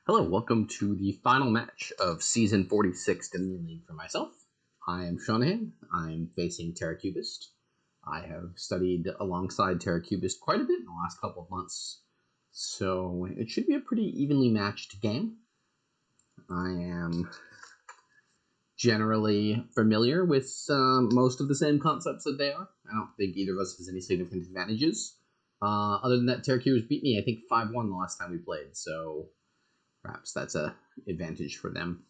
Hello, welcome to the final match of Season 46 Dominion League for myself. I am Shanahan. I'm facing Terracubist. I have studied alongside Terracubist quite a bit in the last couple of months, so it should be a pretty evenly matched game. I am generally familiar with most of the same concepts that they are. I don't think either of us has any significant advantages. Other than that, Terracubist beat me, I think, 5-1 the last time we played, so perhaps that's an advantage for them.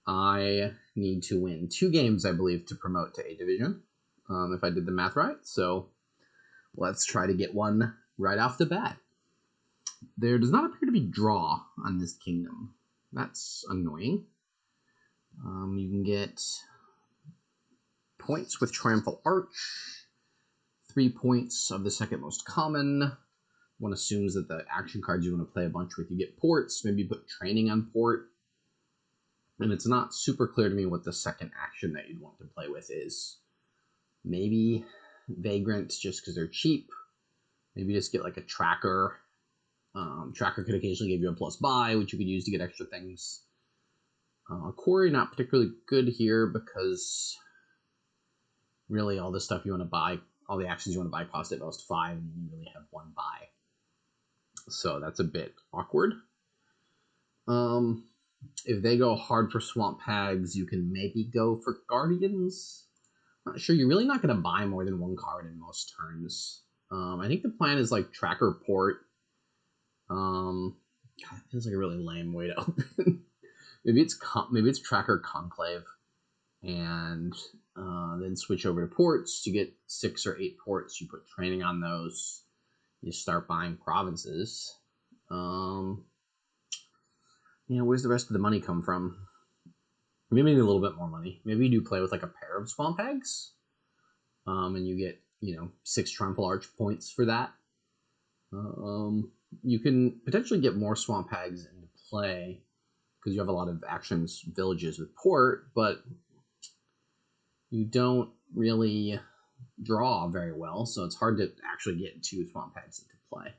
I need to win 2 games, I believe, to promote to A Division, if I did the math right. So let's try to get one right off the bat. There does not appear to be draw on this kingdom. That's annoying. You can get points with Triumphal Arch, 3 points of the second most common. One assumes that the action cards you want to play a bunch with, you get ports. Maybe you put training on port. And it's not super clear to me what the second action that you'd want to play with is. Maybe Vagrant, just because they're cheap. Maybe just get like a tracker. Tracker could occasionally give you a plus buy, which you could use to get extra things. Quarry, not particularly good here because really all the stuff you want to buy, all the actions you want to buy cost at most 5, and you really have 1 buy. So that's a bit awkward. If they go hard for Swamp Hags, you can maybe go for Guardians. Not sure. You're really not going to buy more than 1 card in most turns. I think the plan is like Tracker Port. God, it feels like a really lame way to open. maybe it's Tracker Conclave, and then switch over to ports. You get 6 or 8 ports. You put training on those. You start buying provinces. Where's the rest of the money come from? Maybe need a little bit more money. Maybe you do play with like a pair of Swamp Hags. And you get, 6 Triumphal Arch points for that. You can potentially get more Swamp Hags into play because you have a lot of actions, villages with port, but you don't really draw very well, so it's hard to actually get 2 Swamp Hags into play.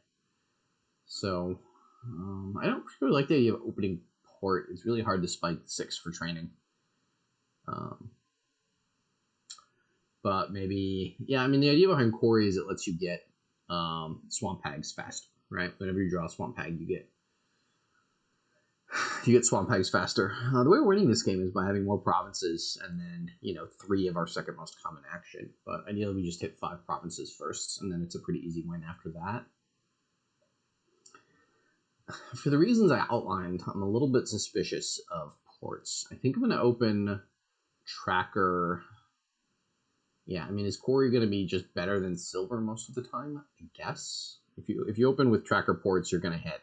So I don't really like the idea of opening port. It's really hard to spike 6 for training. But maybe, the idea behind Quarry is it lets you get Swamp Hags faster, right? Whenever you draw a Swamp Hag, you get Swamp Hags faster. The way we're winning this game is by having more provinces and then, 3 of our second most common action. But ideally, we just hit 5 provinces first, and then it's a pretty easy win after that. For the reasons I outlined, I'm a little bit suspicious of ports. I think I'm going to open Tracker. Yeah, is Quarry going to be just better than Silver most of the time? I guess. If you open with Tracker ports, you're going to hit.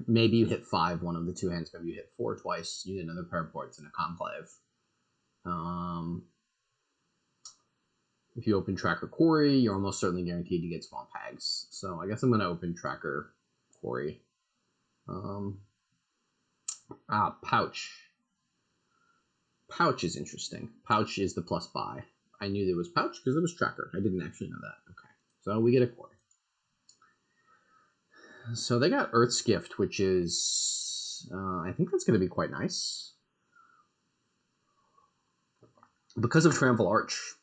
Maybe you hit 5 one of the 2 hands. Maybe you hit 4 twice. You get another pair of ports in a Conclave. If you open Tracker Quarry, you're almost certainly guaranteed to get Swamp Hags. So I guess I'm going to open Tracker Quarry. Pouch. Pouch is interesting. Pouch is the plus buy. I knew there was Pouch because it was Tracker. I didn't actually know that. Okay. So we get a Quarry. So they got Earth's Gift, which is, I think that's going to be quite nice. Because of Triumphal Arch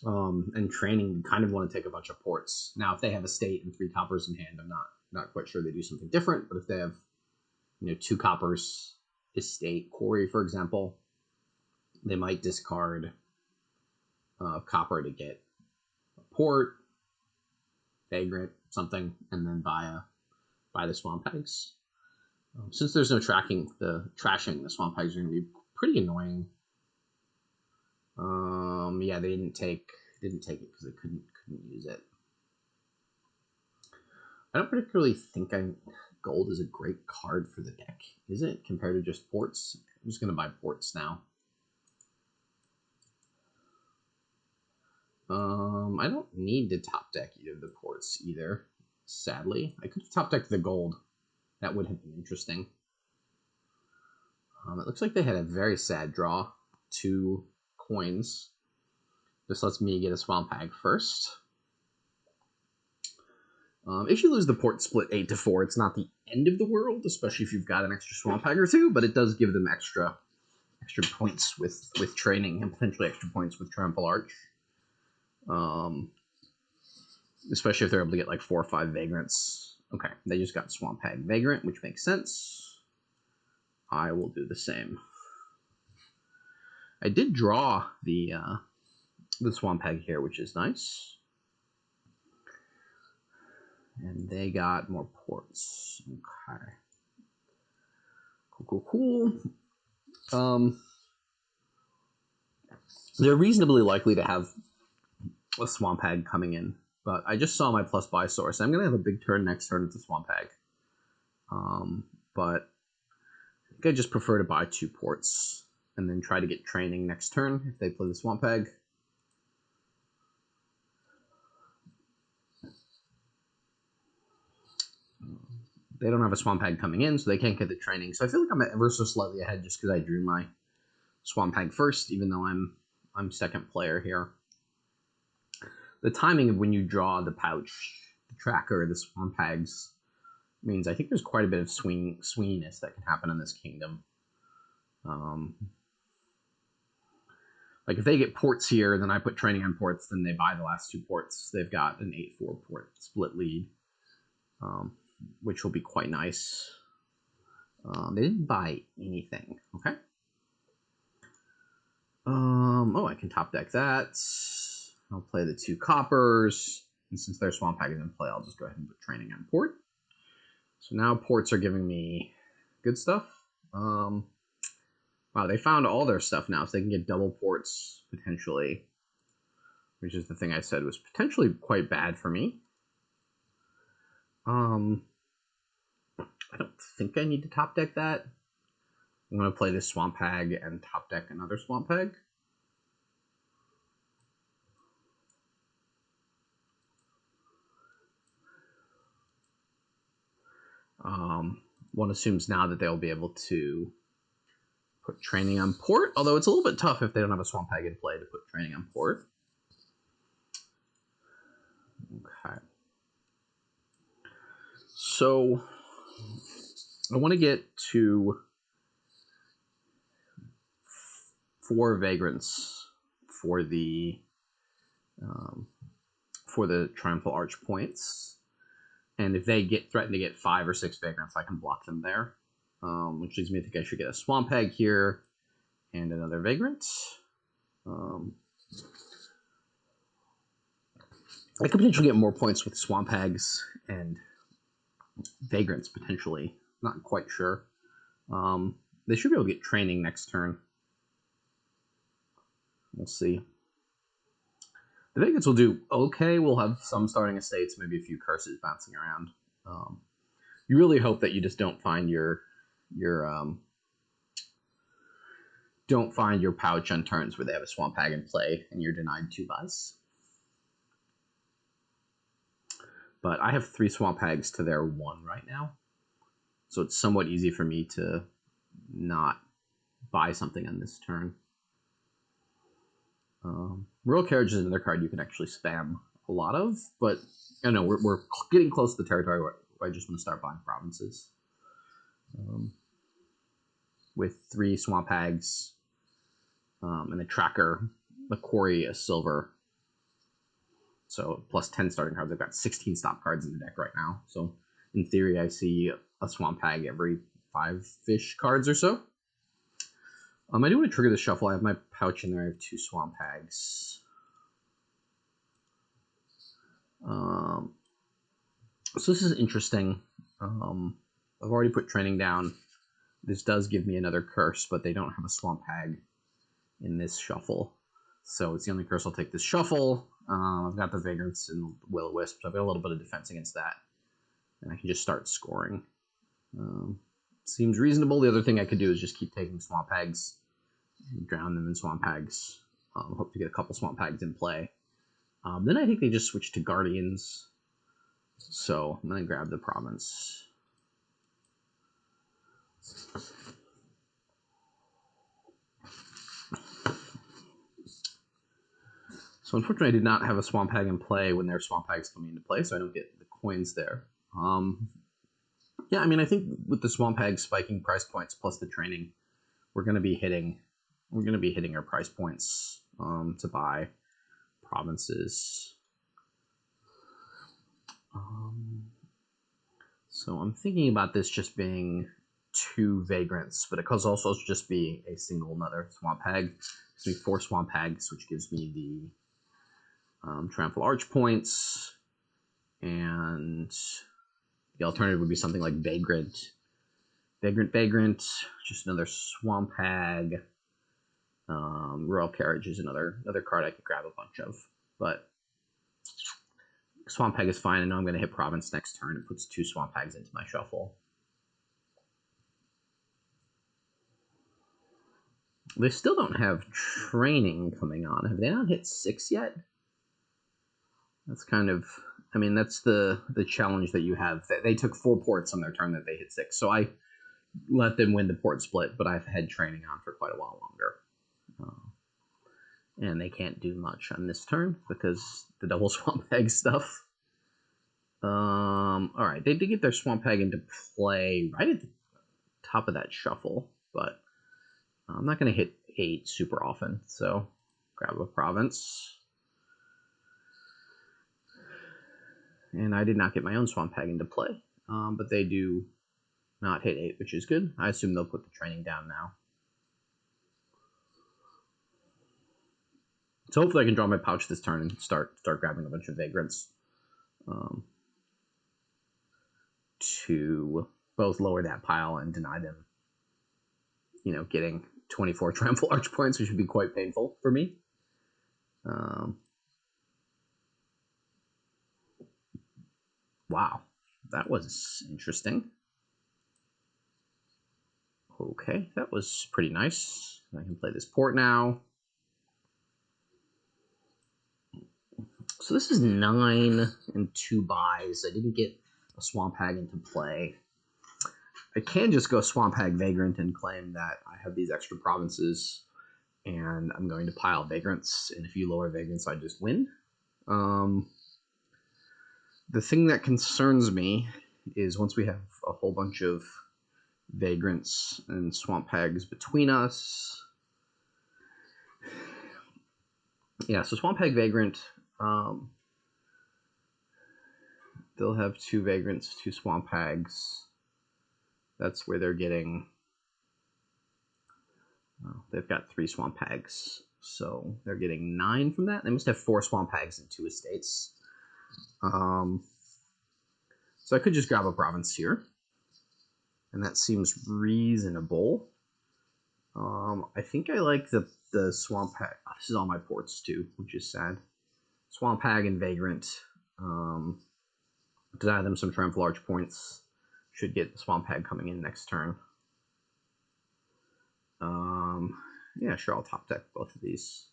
and training, you kind of want to take a bunch of ports. Now, if they have a state and 3 coppers in hand, I'm not quite sure they do something different. But if they have, 2 coppers, estate, Quarry, for example, they might discard copper to get a port, Vagrant, something, and then buy the Swamp Hags. Since there's no trashing, the Swamp Hags are going to be pretty annoying. They didn't take it because they couldn't use it. I don't particularly think gold is a great card for the deck, is it? Compared to just ports. I'm just going to buy ports now. I don't need to top deck either of the ports either, sadly. I could have top decked the gold. That would have been interesting. It looks like they had a very sad draw. 2 coins. This lets me get a Swamp Hag first. If you lose the port split 8-4, it's not the end of the world, especially if you've got an extra swamp hag or two, but it does give them extra points with training and potentially extra points with Triumphal Arch. Especially if they're able to get like 4 or 5 Vagrants. Okay, they just got Swamp Hag Vagrant, which makes sense. I will do the same. I did draw the Swamp Hag here, which is nice. And they got more ports. Okay. Cool. They're reasonably likely to have a Swamp Hag coming in, but I just saw my plus buy source. I'm going to have a big turn next turn with the Swamp Hag. But I think I just prefer to buy 2 ports and then try to get training next turn if they play the Swamp Hag. They don't have a Swamp Hag coming in, so they can't get the training. So I feel like I'm ever so slightly ahead just because I drew my Swamp Hag first, even though I'm second player here. The timing of when you draw the pouch, the tracker, the Swamp Hags, means I think there's quite a bit of swinginess that can happen in this kingdom. Like if they get ports here, then I put training on ports, then they buy the last 2 ports. They've got an 8-4 port split lead, which will be quite nice. They didn't buy anything. Okay. Oh, I can top deck that. I'll play the 2 coppers. And since their Swamp Hag is in play, I'll just go ahead and put training on port. So now ports are giving me good stuff. Wow, they found all their stuff now, so they can get double ports, potentially. Which is the thing I said was potentially quite bad for me. I don't think I need to top deck that. I'm going to play this Swamp Hag and top deck another Swamp Hag. One assumes now that they'll be able to put training on port, although it's a little bit tough if they don't have a Swamp Hag in play to put training on port. Okay. So I want to get to 4 Vagrants for the Triumphal Arch points. And if they threaten to get 5 or 6 Vagrants, I can block them there. Which leads me to think I should get a Swamp Hag here and another Vagrant. I could potentially get more points with Swamp Hags and Vagrants, potentially. Not quite sure. They should be able to get training next turn. We'll see. The Vagrants will do okay. We'll have some starting estates, maybe a few curses bouncing around. You really hope that you just don't find your pouch on turns where they have a Swamp Hag in play and you're denied 2 buys. But I have 3 Swamp Hags to their 1 right now, so it's somewhat easy for me to not buy something on this turn. Royal Carriage is another card you can actually spam a lot of, but I don't know, we're getting close to the territory where I just want to start buying provinces. With 3 Swamp Hags and a tracker, a Quarry, a silver. So plus 10 starting cards. I've got 16 stop cards in the deck right now. So in theory, I see a Swamp Hag every 5-ish cards or so. I do want to trigger the shuffle. I have my pouch in there. I have 2 Swamp Hags. So this is interesting. I've already put training down. This does give me another curse, but they don't have a Swamp Hag in this shuffle. So it's the only curse I'll take this shuffle. I've got the Vagrants and Will-O-Wisp, so I've got a little bit of defense against that. And I can just start scoring. Seems reasonable. The other thing I could do is just keep taking Swamp Hags and drown them in Swamp Hags. Hope to get a couple Swamp Hags in play. Then I think they just switch to Guardians. So I'm going to grab the province. So unfortunately, I did not have a Swamp Hag in play when their Swamp Hags coming into play, so I don't get the coins there. Yeah, I mean, I think with the Swamp Hag spiking price points plus the training, we're going to be hitting our price points to buy provinces. So I'm thinking about this just being 2 Vagrants, but it could also just be a single another Swamp Hag. Gives me 4 Swamp Hags, which gives me the Triumphal Arch points, and the alternative would be something like Vagrant, just another Swamp Hag. Royal Carriage is another card I could grab a bunch of, but Swamp Hag is fine. I know I'm going to hit Province next turn. It puts 2 Swamp Hags into my shuffle. They still don't have training coming on. Have they not hit 6 yet? That's kind of, I mean, that's the challenge that you have. They took 4 ports on their turn that they hit 6. So I let them win the port split, but I've had training on for quite a while longer. And they can't do much on this turn because the double Swamp Hag stuff. Alright, they did get their Swamp Hag into play right at the top of that shuffle, but I'm not going to hit 8 super often, so grab a province. And I did not get my own Swamp Hag into play, but they do not hit 8, which is good. I assume they'll put the training down now. So hopefully I can draw my pouch this turn and start grabbing a bunch of Vagrants to both lower that pile and deny them, you know, getting 24 Triumphal Arch points, which would be quite painful for me. Wow, that was interesting. Okay, that was pretty nice. I can play this port now. So this is 9 and 2 buys. I didn't get a Swamp Hag into play. I can just go Swamp Hag Vagrant and claim that I have these extra provinces and I'm going to pile Vagrants, and if you lower Vagrants, I just win. The thing that concerns me is once we have a whole bunch of Vagrants and Swamp Hags between us. Yeah, so Swamp Hag Vagrant, they'll have 2 Vagrants, 2 Swamp Hags. That's where they're getting, they've got 3 Swamp Hags, so they're getting 9 from that. They must have 4 Swamp Hags and 2 estates. So I could just grab a province here, and that seems reasonable. I think I like the Swamp Hag. Oh, this is all my ports too, which is sad. Swamp Hag and Vagrant. Deny them some Triumphal Arch points. Should get the Swamp Hag coming in next turn. Yeah, sure, I'll top deck both of these.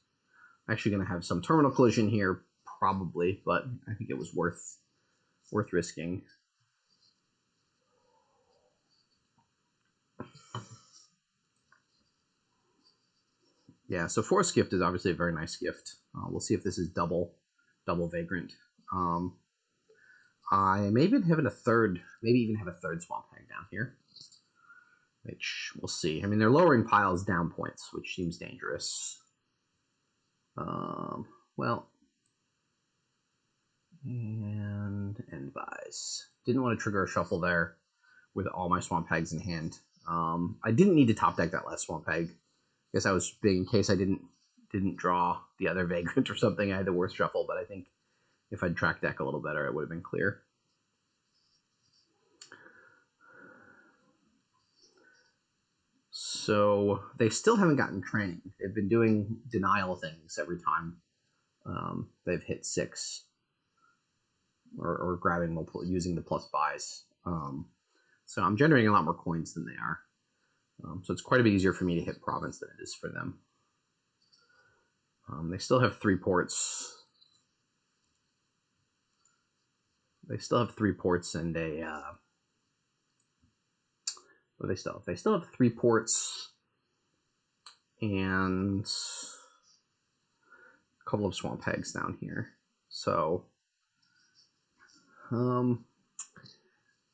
I'm actually going to have some terminal collision here, probably, but I think it was worth risking. Yeah, so Forest Gift is obviously a very nice gift. We'll see if this is double Vagrant. I may even have a third, maybe even have a third Swamp Hag down here, which we'll see. I mean, they're lowering piles down points, which seems dangerous. Well, and end buys. Didn't want to trigger a shuffle there with all my Swamp Hags in hand. I didn't need to top deck that last Swamp Hag. I guess I was big in case I didn't draw the other Vagrant or something. I had the worst shuffle, but I think if I'd track deck a little better, it would have been clear. So they still haven't gotten training. They've been doing denial things every time they've hit 6 or grabbing multiple, using the plus buys. So I'm generating a lot more coins than they are. So it's quite a bit easier for me to hit province than it is for them. They still have 3 ports. They still have 3 ports and a... what do they still have? They still have 3 ports and couple of Swamp Hags down here. So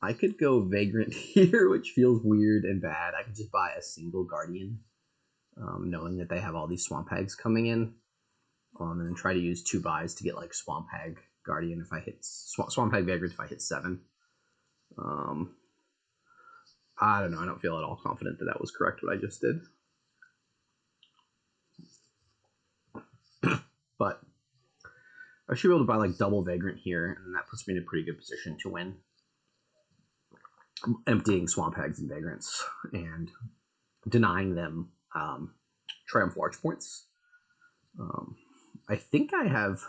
I could go Vagrant here, which feels weird and bad. I could just buy a single Guardian, knowing that they have all these Swamp Hags coming in, and then try to use 2 buys to get like Swamp Hag Guardian if I hit Swamp Hag Vagrant if I hit 7. I don't know. I don't feel at all confident that that was correct what I just did. But I should be able to buy like double Vagrant here, and that puts me in a pretty good position to win. I'm emptying Swamp Hags and Vagrants and denying them Triumphal Arch points. I think I have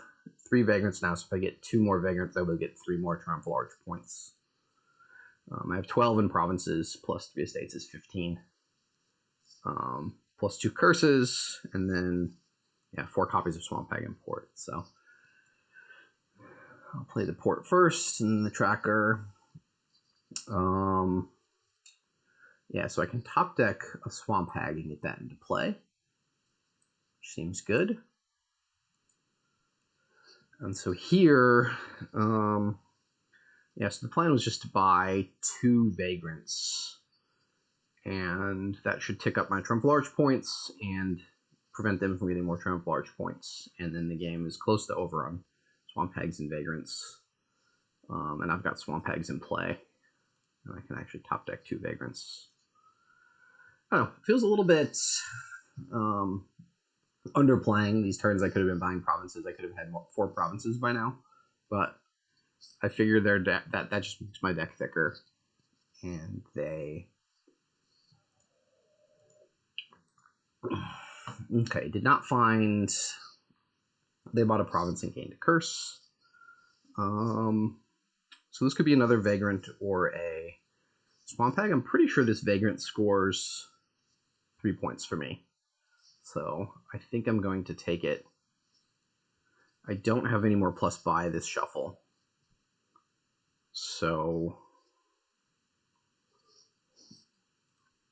3 Vagrants now, so if I get 2 more Vagrants, I will get 3 more Triumphal Arch points. I have 12 in provinces, plus 3 estates is 15. Plus 2 curses, and then, yeah, 4 copies of Swamp Hag and Port. So I'll play the Port first, and then the Tracker. Yeah, so I can top deck a Swamp Hag and get that into play, which seems good. And so here, yeah, so the plan was just to buy 2 Vagrants, and that should tick up my Triumphal Arch points and prevent them from getting more Triumphal Arch points. And then the game is close to over on Swamp Hags and Vagrants. And I've got Swamp Hags in play. And I can actually top deck 2 Vagrants. I don't know, it feels a little bit underplaying these turns. I could have been buying provinces. I could have had 4 provinces by now. But I figure their deck that just makes my deck thicker. And they okay, did not find. They bought a province and gained a curse. So this could be another Vagrant or a Swamp Hag. I'm pretty sure this Vagrant scores 3 points for me. So I think I'm going to take it. I don't have any more plus buy this shuffle. So,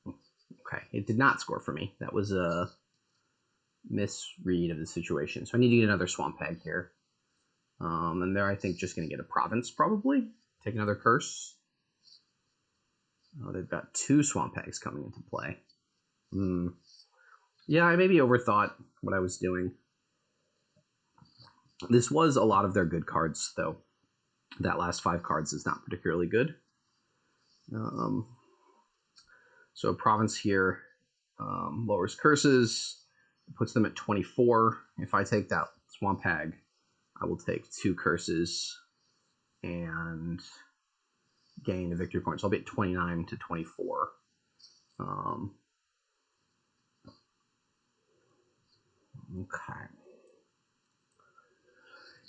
okay, it did not score for me. That was a misread of the situation. So I need to get another Swamp Hag here. And they're, I think, just going to get a province, probably. Take another curse. Oh, they've got 2 Swamp Hags coming into play. Yeah, I maybe overthought what I was doing. This was a lot of their good cards, though. That last 5 cards is not particularly good. So a province here lowers curses, puts them at 24. If I take that Swamp Hag, I will take 2 curses and gain a victory point. So I'll be at 29 to 24. Okay.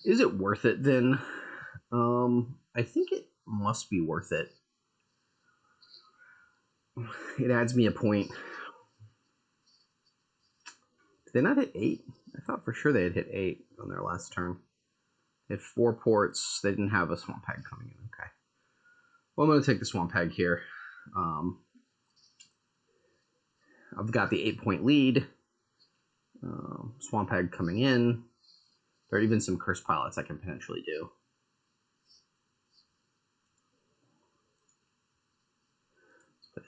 Is it worth it then? I think it must be worth it. It adds me a point. Did they not hit 8? I thought for sure they had hit 8 on their last turn. They had 4 ports. They didn't have a Swamp Hag coming in. Okay. Well, I'm going to take the Swamp Hag here. I've got the 8-point lead. Swamp Hag coming in. There are even some Curse Pilots I can potentially do.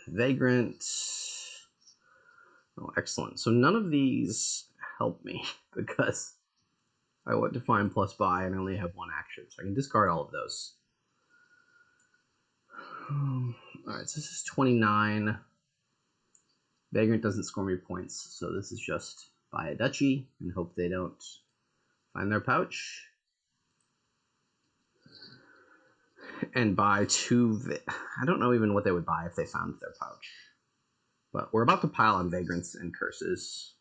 Vagrant. Oh, excellent. So none of these help me because I want to find plus buy and I only have 1 action. So I can discard all of those. Alright, so this is 29. Vagrant doesn't score me points, so this is just buy a duchy and hope they don't find their pouch. And buy 2... I don't know even what they would buy if they found their pouch. But we're about to pile on Vagrants and Curses.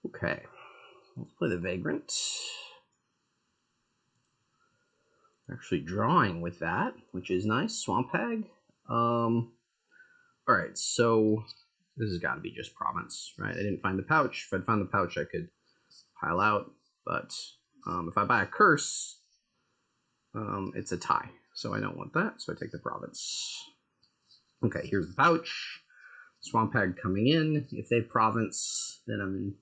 Okay, let's play the Vagrant. Actually drawing with that, which is nice. Swamp Hag. Alright, so this has got to be just province, right? I didn't find the pouch. If I'd found the pouch, I could pile out. But if I buy a curse, it's a tie. So I don't want that, so I take the province. Okay, here's the pouch. Swamp Hag coming in. If they province, then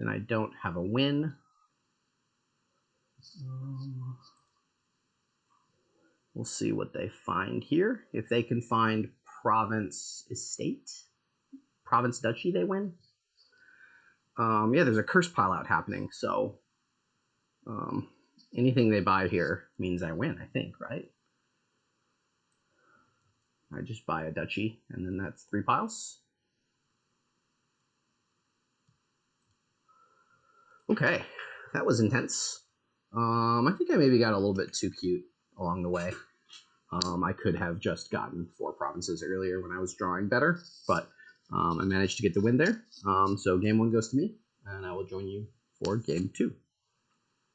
I don't have a win. We'll see what they find here. If they can find province estate, province duchy, they win. Yeah, there's a curse pile out happening, so anything they buy here means I win, I think, right? I just buy a duchy, and then that's 3 piles. Okay, that was intense. I think I maybe got a little bit too cute along the way. I could have just gotten 4 provinces earlier when I was drawing better, but I managed to get the win there. So game 1 goes to me, and I will join you for game 2.